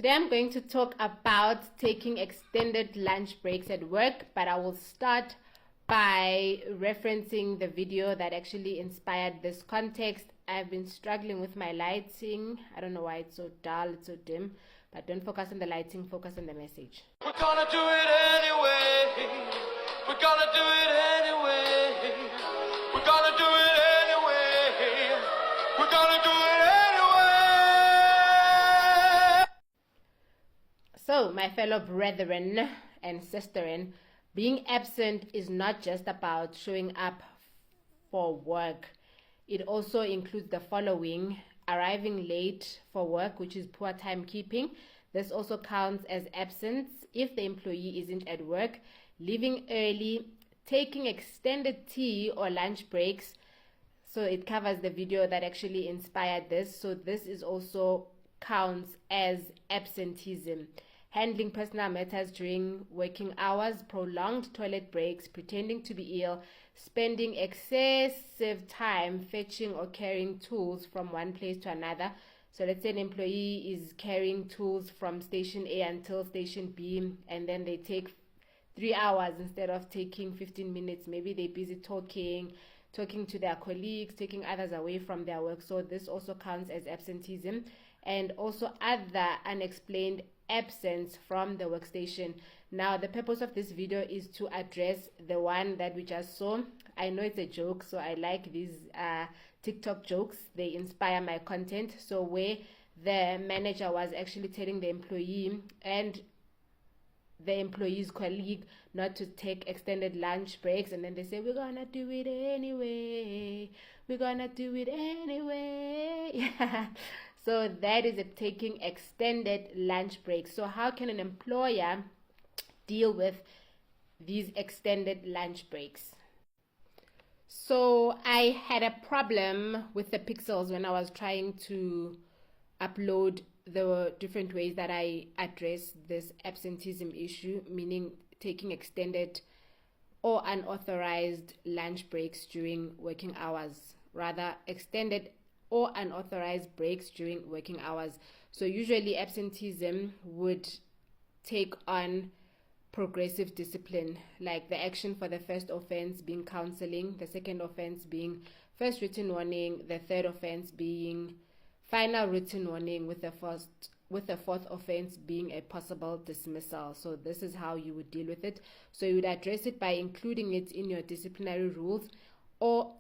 Today I'm going to talk about taking extended lunch breaks at work, but I will start by referencing the video that actually inspired this context. I've been struggling with my lighting. I don't know why it's so dull, it's so dim, but don't focus on the lighting, focus on the message. We're gonna do it anyway. We're gonna do it anyway. We're gonna do it anyway. We're gonna do it anyway. So, my fellow brethren and sisterin, being absent is not just about showing up for work. It also includes the following: arriving late for work, which is poor timekeeping. This also counts as absence if the employee isn't at work, leaving early, taking extended tea or lunch breaks. So it covers the video that actually inspired this. So this is also counts as absenteeism. Handling personal matters during working hours, prolonged toilet breaks, pretending to be ill, spending excessive time fetching or carrying tools from one place to another. So let's say an employee is carrying tools from station A until station B, and then they take 3 hours instead of taking 15 minutes. Maybe they're busy talking to their colleagues, taking others away from their work. So this also counts as absenteeism. And also other unexplained absence from the workstation. Now the purpose of this video is to address the one that we just saw. I know it's a joke, so I like these TikTok jokes. They inspire my content. So where the manager was actually telling the employee and the employee's colleague not to take extended lunch breaks, and then they say, we're gonna do it anyway, we're gonna do it anyway. Yeah. So that is taking extended lunch breaks. So how can an employer deal with these extended lunch breaks? So I had a problem with the pixels when I was trying to upload the different ways that I address this absenteeism issue, meaning taking extended or unauthorized lunch breaks during working hours, rather extended or unauthorized breaks during working hours. So usually absenteeism would take on progressive discipline, like the action for the first offense being counseling, the second offense being first written warning, the third offense being final written warning, with the fourth offense being a possible dismissal. So this is how you would deal with it. So you would address it by including it in your disciplinary rules or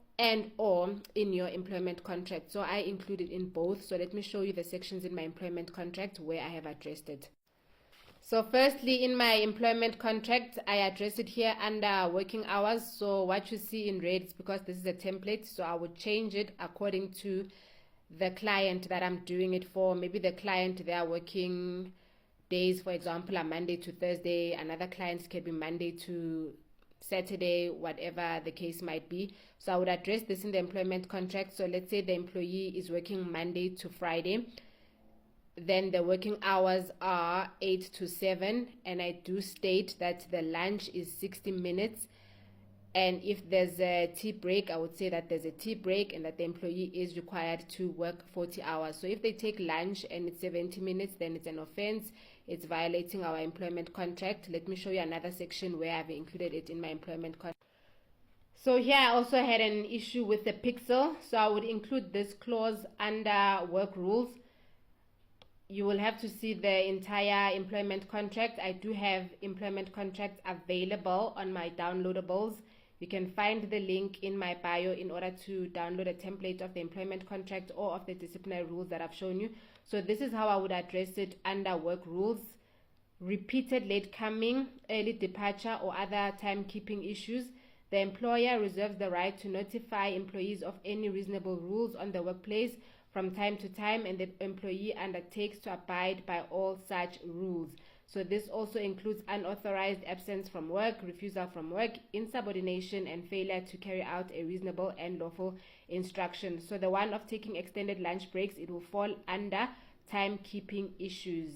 in your employment contract. So I include it in both. So let me show you the sections in my employment contract where I have addressed it. So firstly, in my employment contract, I address it here under working hours. So what you see in red is because this is a template. So I would change it according to the client that I'm doing it for. Maybe the client, their working days, for example, are Monday to Thursday. Another client can be Monday to Saturday, whatever the case might be. So I would address this in the employment contract. So let's say the employee is working Monday to Friday. Then the working hours are 8 to 7. And I do state that the lunch is 60 minutes. And if there's a tea break, I would say that there's a tea break and that the employee is required to work 40 hours. So if they take lunch and it's 70 minutes, then it's an offense. It's violating our employment contract. Let me show you another section where I've included it in my employment contract. So here I also had an issue with the pixel. So I would include this clause under work rules. You will have to see the entire employment contract. I do have employment contracts available on my downloadables. You can find the link in my bio in order to download a template of the employment contract or of the disciplinary rules that I've shown you. So this is how I would address it under work rules: repeated late coming, early departure, or other timekeeping issues. The employer reserves the right to notify employees of any reasonable rules on the workplace from time to time, and the employee undertakes to abide by all such rules. So this also includes unauthorized absence from work, refusal from work, insubordination, and failure to carry out a reasonable and lawful instruction. So the one of taking extended lunch breaks, it will fall under timekeeping issues.